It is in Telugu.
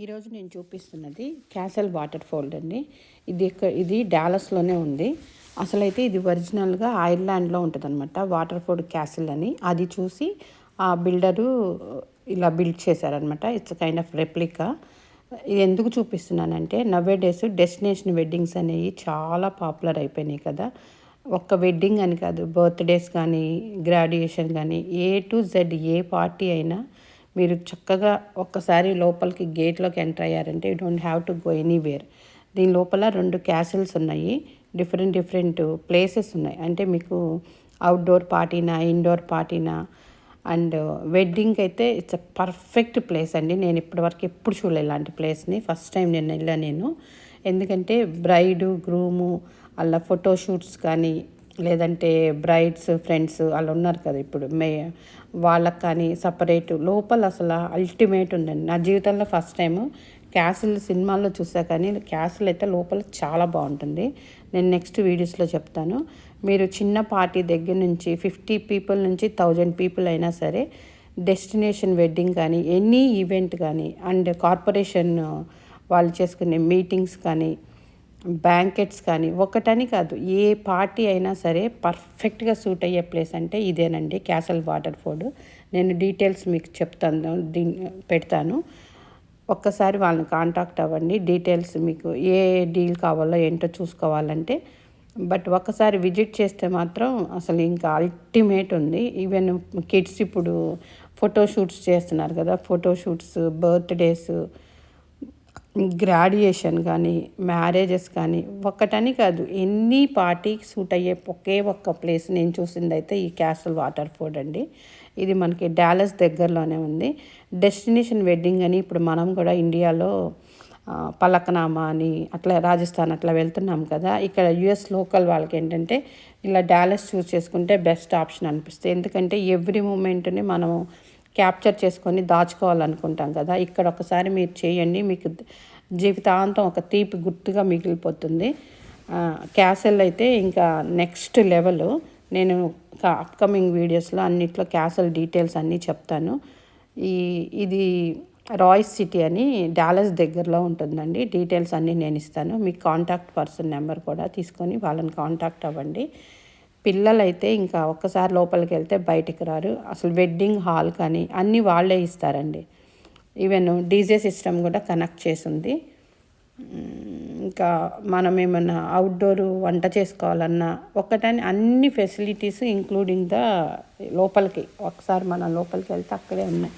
ఈరోజు నేను చూపిస్తున్నది క్యాసల్ వాటర్ ఫాల్ అండి. ఇది డాలస్లోనే ఉంది. అసలైతే ఇది ఒరిజినల్గా ఐర్లాండ్లో ఉంటుంది అనమాట. వాటర్ ఫాల్ క్యాసిల్ అని అది చూసి ఆ బిల్డరు ఇలా బిల్డ్ చేశారనమాట. It's kind of replica. ఇది ఎందుకు చూపిస్తున్నానంటే నవ్వే డేస్ డెస్టినేషన్ వెడ్డింగ్స్ అనేవి చాలా పాపులర్ అయిపోయినాయి కదా. ఒక్క వెడ్డింగ్ అని కాదు, బర్త్డేస్ కానీ గ్రాడ్యుయేషన్ కానీ A to Z A party అయినా మీరు చక్కగా ఒక్కసారి లోపలికి గేట్లోకి ఎంటర్ అయ్యారంటే you don't have to go anywhere. దీని లోపల 2 క్యాసిల్స్ ఉన్నాయి. డిఫరెంట్ ప్లేసెస్ ఉన్నాయి. అంటే మీకు అవుట్డోర్ పార్టీనా ఇండోర్ పార్టీనా అండ్ వెడ్డింగ్కి అయితే ఇట్స్ అ పర్ఫెక్ట్ ప్లేస్ అండి. నేను ఇప్పటివరకు ఎప్పుడు చూడలేదు ఇలాంటి ప్లేస్ని. ఫస్ట్ టైం నేను ఎందుకంటే బ్రైడు గ్రూము అలా ఫోటోషూట్స్ కానీ లేదంటే బ్రైడ్స్ ఫ్రెండ్స్ అలా ఉన్నారు కదా ఇప్పుడు వాళ్ళకి కానీ సపరేట్ లోపల అసలు అల్టిమేట్ ఉందండి. నా జీవితంలో ఫస్ట్ టైము క్యాసిల్ సినిమాల్లో చూసా, కానీ క్యాసిల్ అయితే లోపల చాలా బాగుంటుంది. నేను నెక్స్ట్ వీడియోస్లో చెప్తాను. మీరు చిన్న పార్టీ దగ్గర నుంచి 50 పీపుల్ నుంచి 1000 పీపుల్ అయినా సరే డెస్టినేషన్ వెడ్డింగ్ కానీ ఎనీ ఈవెంట్ కానీ అండ్ కార్పొరేషన్ వాళ్ళు చేసుకునే మీటింగ్స్ కానీ బ్యాంకెట్స్ కానీ ఒకటని కాదు, ఏ పార్టీ అయినా సరే పర్ఫెక్ట్గా సూట్ అయ్యే ప్లేస్ అంటే ఇదేనండి, క్యాసల్ వాటర్ ఫాల్. నేను డీటెయిల్స్ మీకు చెప్తాను, పెడతాను. ఒక్కసారి వాళ్ళని కాంటాక్ట్ అవ్వండి. డీటెయిల్స్ మీకు ఏ డీల్ కావాలో ఏంటో చూసుకోవాలంటే. బట్ ఒక్కసారి విజిట్ చేస్తే మాత్రం అసలు ఇంకా అల్టిమేట్ ఉంది. ఈవెన్ కిడ్స్ ఇప్పుడు ఫోటోషూట్స్ చేస్తున్నారు కదా, ఫోటోషూట్స్ బర్త్డేస్ గ్రాడ్యుయేషన్ కానీ మ్యారేజెస్ కానీ ఒక్కటని కాదు, ఎన్ని పార్టీకి సూట్ అయ్యే ఒకే ఒక్క ప్లేస్ నేను చూసింది అయితే ఈ క్యాసల్ వాటర్ ఫాల్ అండి. ఇది మనకి డాలస్ దగ్గరలోనే ఉంది. డెస్టినేషన్ వెడ్డింగ్ అని ఇప్పుడు మనం కూడా ఇండియాలో పలకనామా అని అట్లా రాజస్థాన్ అట్లా వెళ్తున్నాం కదా. ఇక్కడ యుఎస్ లోకల్ వాళ్ళకి ఏంటంటే ఇలా డాలస్ చూస్ చేసుకుంటే బెస్ట్ ఆప్షన్ అనిపిస్తుంది. ఎందుకంటే ఎవ్రీ మూమెంట్ని మనం క్యాప్చర్ చేసుకొని దాచుకోవాలనుకుంటాం కదా. ఇక్కడ ఒకసారి మీరు చేయండి, మీకు జీవితాంతం ఒక తీపి గుర్తుగా మిగిలిపోతుంది. క్యాసల్ అయితే ఇంకా నెక్స్ట్ లెవెల్. నేను అప్కమింగ్ వీడియోస్లో అన్నిట్లో క్యాసల్ డీటెయిల్స్ అన్నీ చెప్తాను. ఇది రాయ్స్ సిటీ అని డాలస్ దగ్గరలో ఉంటుందండి. డీటెయిల్స్ అన్నీ నేను ఇస్తాను. మీ కాంటాక్ట్ పర్సన్ నెంబర్ కూడా తీసుకొని వాళ్ళని కాంటాక్ట్ అవ్వండి. పిల్లలైతే ఇంకా ఒక్కసారి లోపలికి వెళ్తే బయటికి రారు. అసలు వెడ్డింగ్ హాల్ కానీ అన్నీ వాళ్ళే ఇస్తారండి. ఈవెన్ డీజే సిస్టమ్ కూడా కనెక్ట్ చేసి ఉంది. ఇంకా మనం ఏమన్నా అవుట్డోర్ వంట చేసుకోవాలన్నా ఒకటని అన్ని ఫెసిలిటీస్ ఇంక్లూడింగ్ లోపలికి ఒకసారి మనం లోపలికి వెళ్తే అక్కడే ఉన్నాయి.